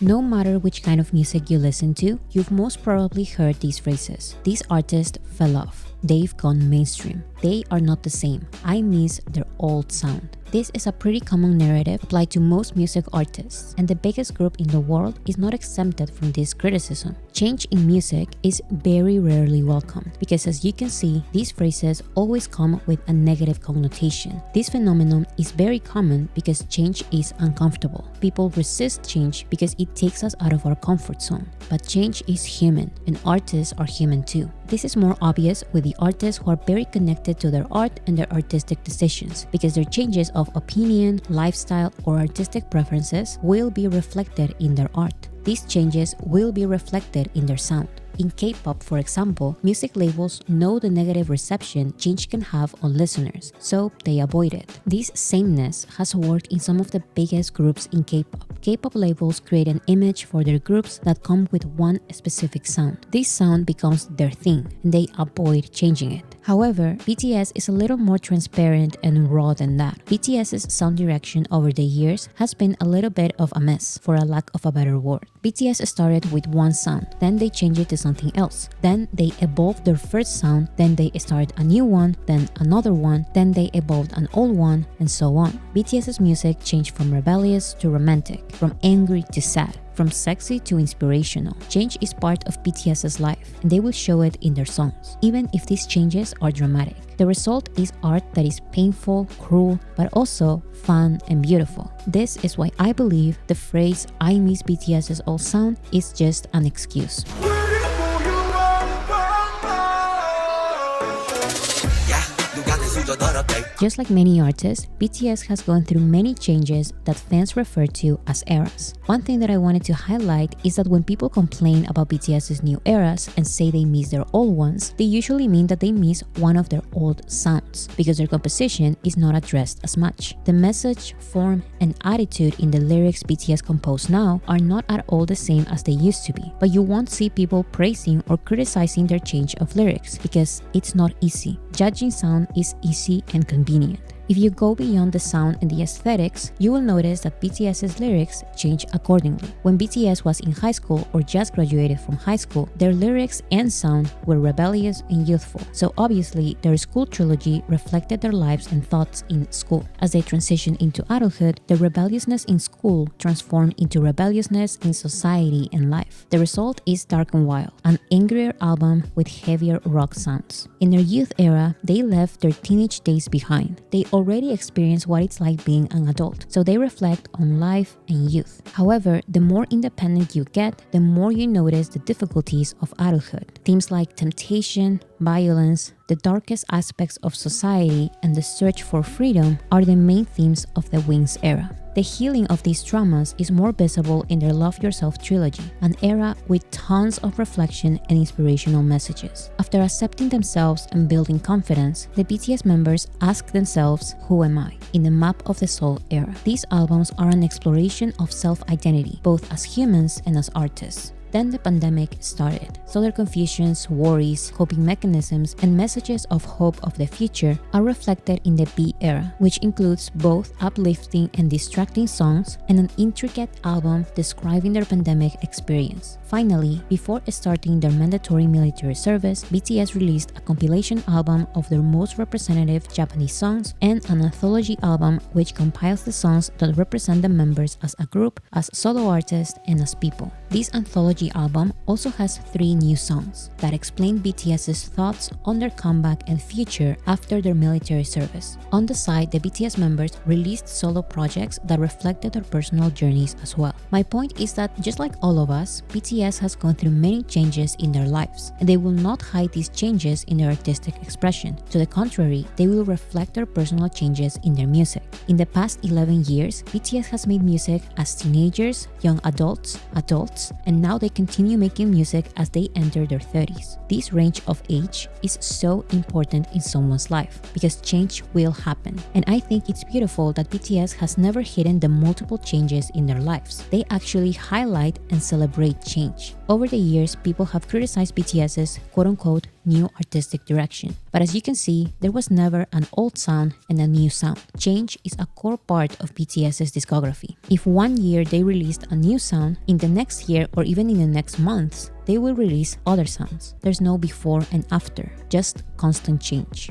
No matter which kind of music you listen to, you've most probably heard these phrases. This artist fell off. They've gone mainstream. They are not the same. I miss their old sound. This is a pretty common narrative applied to most music artists, and the biggest group in the world is not exempted from this criticism. Change in music is very rarely welcomed because, as you can see, these phrases always come with a negative connotation. This phenomenon is very common because change is uncomfortable. People resist change because it takes us out of our comfort zone. But change is human, and artists are human too. This is more obvious with the artists who are very connected to their art and their artistic decisions, because their changes of opinion, lifestyle, or artistic preferences will be reflected in their art. These changes will be reflected in their sound. In K-pop, for example, music labels know the negative reception change can have on listeners, so they avoid it. This sameness has worked in some of the biggest groups in K-pop. K-pop labels create an image for their groups that come with one specific sound. This sound becomes their thing, and they avoid changing it. However, BTS is a little more transparent and raw than that. BTS's sound direction over the years has been a little bit of a mess, for a lack of a better word. BTS started with one sound, then they changed it to something else. Then they evolved their first sound, then they started a new one, then another one, then they evolved an old one, and so on. BTS's music changed from rebellious to romantic, from angry to sad, from sexy to inspirational. Change is part of BTS's life, and they will show it in their songs, even if these changes are dramatic. The result is art that is painful, cruel, but also fun and beautiful. This is why I believe the phrase "I miss BTS's old sound" is just an excuse. Just like many artists, BTS has gone through many changes that fans refer to as eras. One thing that I wanted to highlight is that when people complain about BTS's new eras and say they miss their old ones, they usually mean that they miss one of their old sounds, because their composition is not addressed as much. The message, form, and attitude in the lyrics BTS compose now are not at all the same as they used to be, but you won't see people praising or criticizing their change of lyrics because it's not easy. Judging sound is easy and convenient. If you go beyond the sound and the aesthetics, you will notice that BTS's lyrics change accordingly. When BTS was in high school or just graduated from high school, their lyrics and sound were rebellious and youthful. So obviously, their school trilogy reflected their lives and thoughts in school. As they transitioned into adulthood, the rebelliousness in school transformed into rebelliousness in society and life. The result is Dark and Wild, an angrier album with heavier rock sounds. In their youth era, they left their teenage days behind. They already experienced what it's like being an adult, so they reflect on life and youth. However, the more independent you get, the more you notice the difficulties of adulthood. Themes like temptation, violence, the darkest aspects of society, and the search for freedom are the main themes of the Wings era. The healing of these traumas is more visible in their Love Yourself trilogy, an era with tons of reflection and inspirational messages. After accepting themselves and building confidence, the BTS members ask themselves, "Who am I?" in the Map of the Soul era. These albums are an exploration of self-identity, both as humans and as artists. Then the pandemic started, so their confusions, worries, coping mechanisms, and messages of hope of the future are reflected in the B era, which includes both uplifting and distracting songs and an intricate album describing their pandemic experience. Finally, before starting their mandatory military service, BTS released a compilation album of their most representative Japanese songs and an anthology album which compiles the songs that represent the members as a group, as solo artists, and as people. This anthology album also has 3 new songs that explain BTS's thoughts on their comeback and future after their military service. On the side, the BTS members released solo projects that reflected their personal journeys as well. My point is that just like all of us, BTS has gone through many changes in their lives, and they will not hide these changes in their artistic expression. To the contrary, they will reflect their personal changes in their music. In the past 11 years, BTS has made music as teenagers, young adults, and now they continue making music as they enter their 30s. This range of age is so important in someone's life because change will happen. And I think it's beautiful that BTS has never hidden the multiple changes in their lives. They actually highlight and celebrate change. Over the years, people have criticized BTS's quote-unquote new artistic direction. But as you can see, there was never an old sound and a new sound. Change is a core part of BTS's discography. If one year they released a new sound, in the next year or even in the next months, they will release other sounds. There's no before and after, just constant change.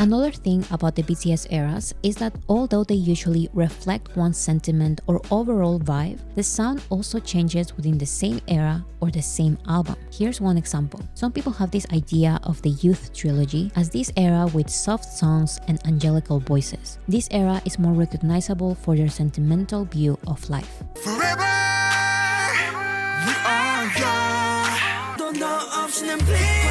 Another thing about the BTS eras is that although they usually reflect one sentiment or overall vibe, the sound also changes within the same era or the same album. Here's one example. Some people have this idea of the Youth trilogy as this era with soft songs and angelical voices. This era is more recognizable for their sentimental view of life. Forever, we are young. 너 없이는 bleed.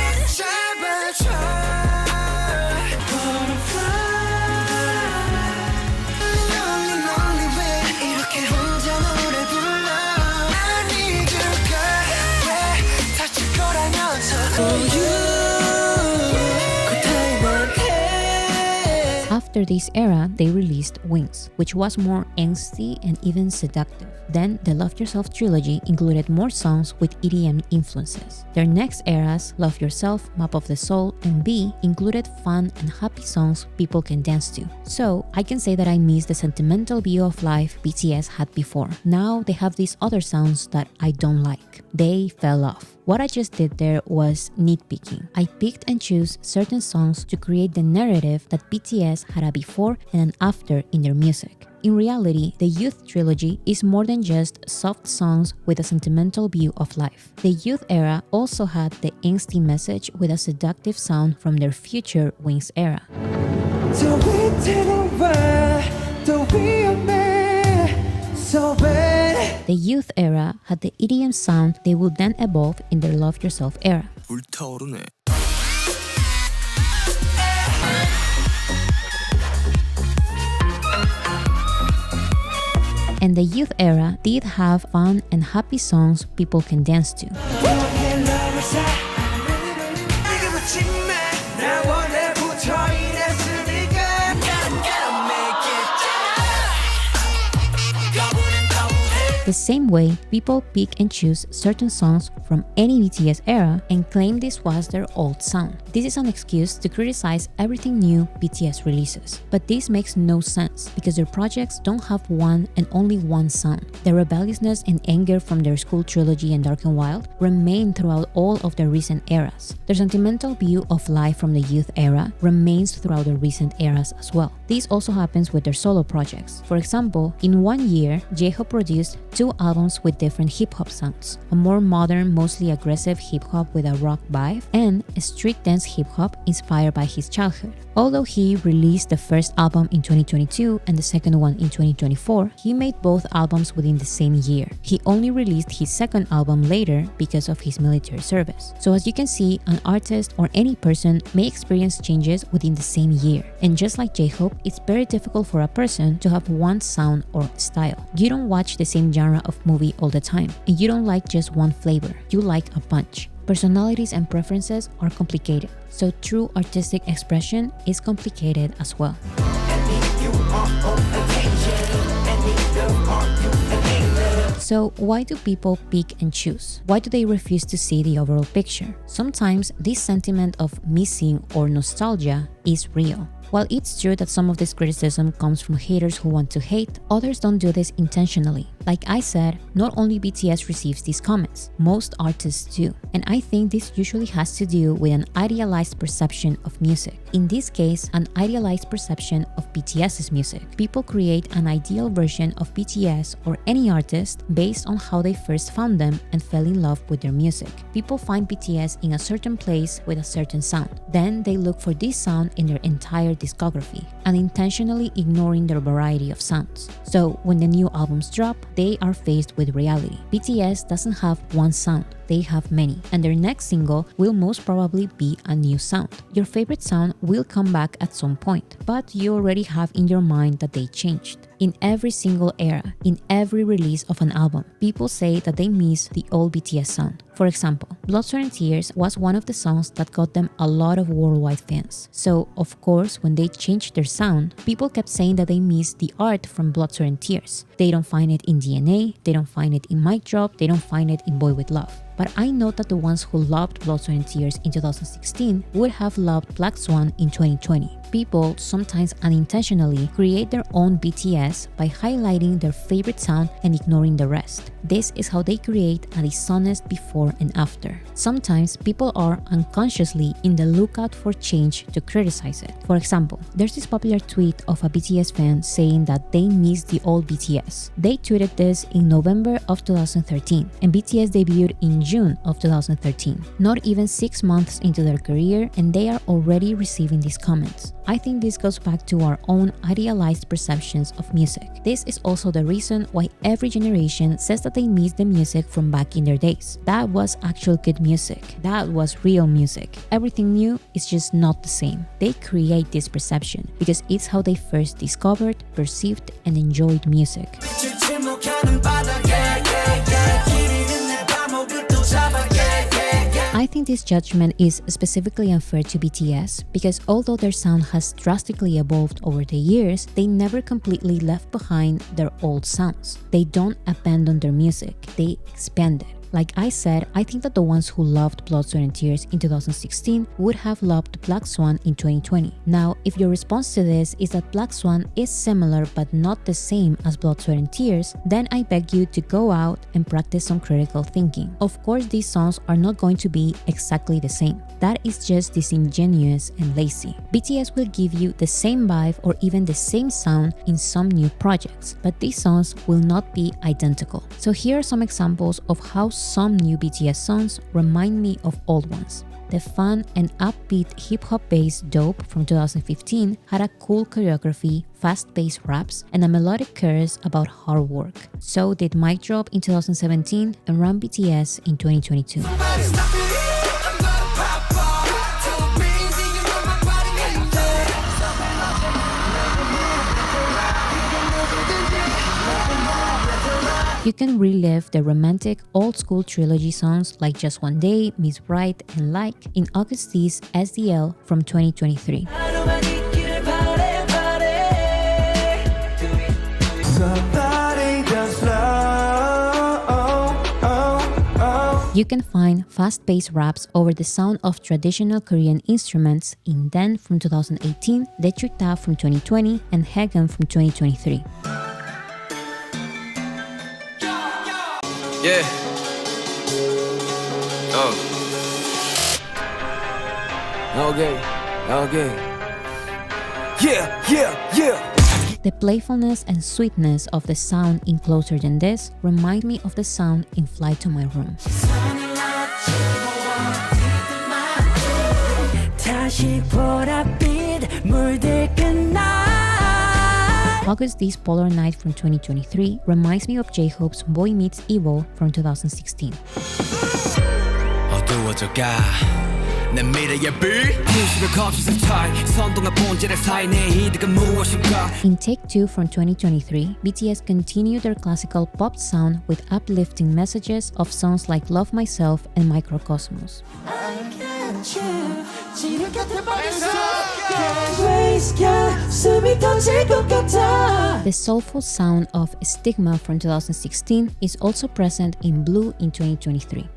After this era, they released Wings, which was more angsty and even seductive. Then, the Love Yourself trilogy included more songs with EDM influences. Their next eras, Love Yourself, Map of the Soul, and B, included fun and happy songs people can dance to. So, I can say that I miss the sentimental view of life BTS had before. Now, they have these other sounds that I don't like. They fell off. What I just did there was nitpicking. I picked and chose certain songs to create the narrative that BTS had a before and an after in their music. In reality, the Youth trilogy is more than just soft songs with a sentimental view of life. The Youth era also had the angsty message with a seductive sound from their future Wings era. The Youth era had the EDM sound they would then evolve in their Love Yourself era. 불타오르네. And the Youth era did have fun and happy songs people can dance to. The same way, people pick and choose certain songs from any BTS era and claim this was their old sound. This is an excuse to criticize everything new BTS releases. But this makes no sense because their projects don't have one and only one sound. The rebelliousness and anger from their School trilogy and Dark and Wild remain throughout all of their recent eras. Their sentimental view of life from the Youth era remains throughout the recent eras as well. This also happens with their solo projects. For example, in one year, J-Hope produced 2 albums with different hip-hop sounds, a more modern, mostly aggressive hip-hop with a rock vibe, and a street dance hip-hop inspired by his childhood. Although he released the first album in 2022 and the second one in 2024, he made both albums within the same year. He only released his second album later because of his military service. So as you can see, an artist or any person may experience changes within the same year. And just like J-Hope, it's very difficult for a person to have one sound or style. You don't watch the same genre of movie all the time, and you don't like just one flavor. You like a bunch. Personalities and preferences are complicated, so true artistic expression is complicated as well. So why do people pick and choose? Why do they refuse to see the overall picture? Sometimes this sentiment of missing or nostalgia is real. While it's true that some of this criticism comes from haters who want to hate, others don't do this intentionally. Like I said, not only BTS receives these comments, most artists do. And I think this usually has to do with an idealized perception of music. In this case, an idealized perception of BTS's music. People create an ideal version of BTS or any artist based on how they first found them and fell in love with their music. People find BTS in a certain place with a certain sound. Then they look for this sound in their entire discography, unintentionally ignoring their variety of sounds. So when the new albums drop, they are faced with reality. BTS doesn't have one sound. they have many, and their next single will most probably be a new sound. Your favorite sound will come back at some point, but you already have in your mind that they changed. In every single era, in every release of an album, people say that they miss the old BTS sound. For example, Blood, Sweat and Tears was one of the songs that got them a lot of worldwide fans. So, of course, when they changed their sound, people kept saying that they miss the art from Blood, Sweat and Tears. They don't find it in DNA, they don't find it in Mic Drop, they don't find it in Boy With Love. But I know that the ones who loved Blood, Sweat and Tears in 2016 would have loved Black Swan in 2020. People sometimes unintentionally create their own BTS by highlighting their favorite sound and ignoring the rest. This is how they create a dishonest before and after. Sometimes people are unconsciously in the lookout for change to criticize it. For example, there's this popular tweet of a BTS fan saying that they miss the old BTS. They tweeted this in November of 2013, and BTS debuted in June of 2013. Not even 6 months into their career, and they are already receiving these comments. I think this goes back to our own idealized perceptions of music. This is also the reason why every generation says that they miss the music from back in their days. That was actual good music. That was real music. Everything new is just not the same. They create this perception because it's how they first discovered, perceived, and enjoyed music. I think this judgment is specifically unfair to BTS because although their sound has drastically evolved over the years, they never completely left behind their old sounds. They don't abandon their music, they expand it. Like I said, I think that the ones who loved Blood, Sweat and Tears in 2016 would have loved Black Swan in 2020. Now, if your response to this is that Black Swan is similar but not the same as Blood, Sweat and Tears, then I beg you to go out and practice some critical thinking. Of course, these songs are not going to be exactly the same. That is just disingenuous and lazy. BTS will give you the same vibe or even the same sound in some new projects, but these songs will not be identical. So here are some examples of how some new BTS songs remind me of old ones. The fun and upbeat hip-hop based Dope from 2015 had a cool choreography, fast-paced raps, and a melodic chorus about hard work. So did Mic Drop in 2017 and Run BTS in 2022. You can relive the romantic old-school trilogy songs like Just One Day, Miss Right, and Like in August's SDL from 2023. You can find fast-paced raps over the sound of traditional Korean instruments in Den from 2018, Daechwita from 2020, and Haegeum from 2023. Yeah. Okay. Yeah. The playfulness and sweetness of the sound in Closer Than This remind me of the sound in Fly to My Room. August D's Polar Night from 2023 reminds me of J-Hope's Boy Meets Evil from 2016. In Take Two from 2023, BTS continued their classical pop sound with uplifting messages of songs like Love Myself and Microcosmos. The soulful sound of Stigma from 2016 is also present in Blue in 2023.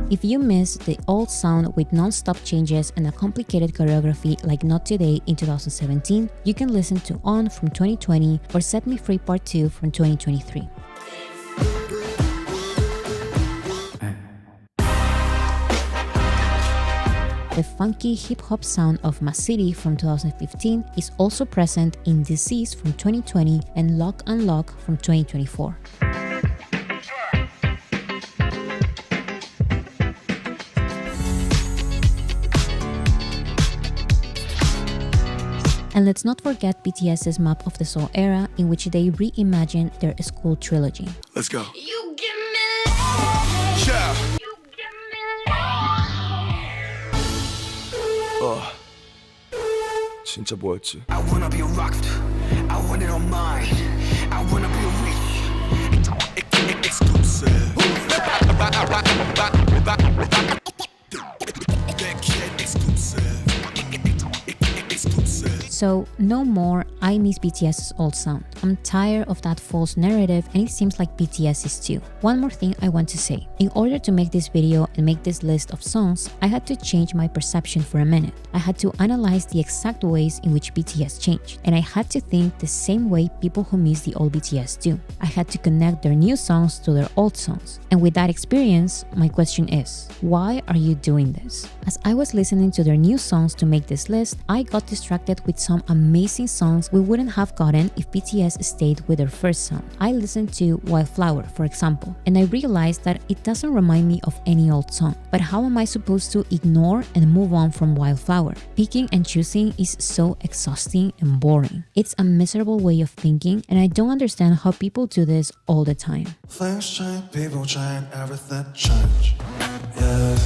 If you miss the old sound with non-stop changes and a complicated choreography like Not Today in 2017, you can listen to On from 2020 or Set Me Free Part 2 from 2023. The funky hip-hop sound of My City from 2015 is also present in Disease from 2020 and Lock Unlock from 2024. And let's not forget BTS's Map of the Soul era, in which they reimagined their school trilogy. Let's go. You give me life. Yeah. You give me life. 진짜 뭐였지? I wanna be rocked. I want it on mine. I wanna be rich. Exclusive. So, no more I miss BTS's old sound. I'm tired of that false narrative, and it seems like BTS is too. One more thing I want to say. In order to make this video and make this list of songs, I had to change my perception for a minute. I had to analyze the exact ways in which BTS changed, and I had to think the same way people who miss the old BTS do. I had to connect their new songs to their old songs. And with that experience, my question is, why are you doing this? As I was listening to their new songs to make this list, I got distracted with some amazing songs we wouldn't have gotten if BTS stayed with their first sound. I listened to Wildflower, for example, and I realized that it doesn't remind me of any old song. But how am I supposed to ignore and move on from Wildflower? Picking and choosing is so exhausting and boring. It's a miserable way of thinking, and I don't understand how people do this all the time. Flames change, people change, everything change. Yeah.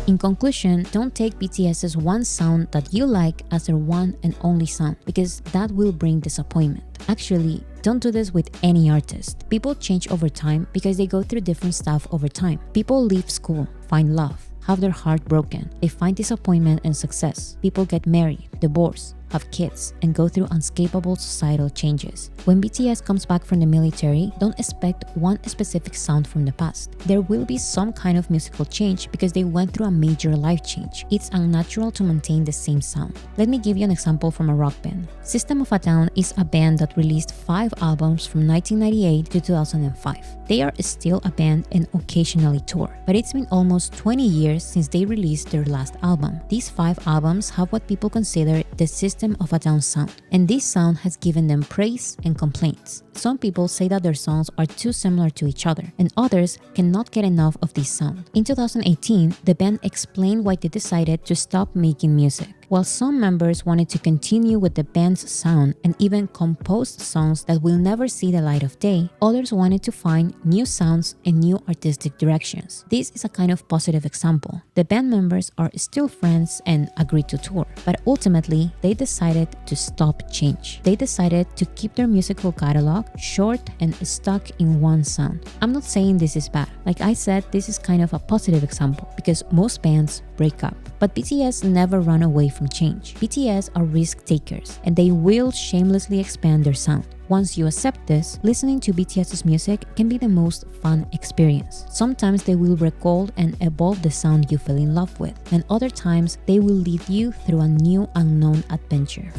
In conclusion, don't take BTS's one sound that you like as their one and only sound, because that will bring disappointment. Actually, don't do this with any artist. People change over time because they go through different stuff over time. People leave school, find love, have their heart broken, they find disappointment and success. People get married, divorce, have kids, and go through unescapable societal changes. When BTS comes back from the military, don't expect one specific sound from the past. There will be some kind of musical change because they went through a major life change. It's unnatural to maintain the same sound. Let me give you an example from a rock band. System of a Down is a band that released 5 albums from 1998 to 2005. They are still a band and occasionally tour, but it's been almost 20 years since they released their last album. These 5 albums have what people consider the System of a Down sound, and this sound has given them praise and complaints. Some people say that their songs are too similar to each other, and others cannot get enough of this sound. In 2018, the band explained why they decided to stop making music. While some members wanted to continue with the band's sound and even composed songs that will never see the light of day, others wanted to find new sounds and new artistic directions. This is a kind of positive example. The band members are still friends and agreed to tour, but ultimately they decided to stop change. They decided to keep their musical catalog short and stuck in one sound. I'm not saying this is bad. Like I said, this is kind of a positive example because most bands break up. But BTS never run away from change. BTS are risk takers, and they will shamelessly expand their sound. Once you accept this, listening to BTS's music can be the most fun experience. Sometimes they will recall and evolve the sound you fell in love with, and other times they will lead you through a new unknown adventure.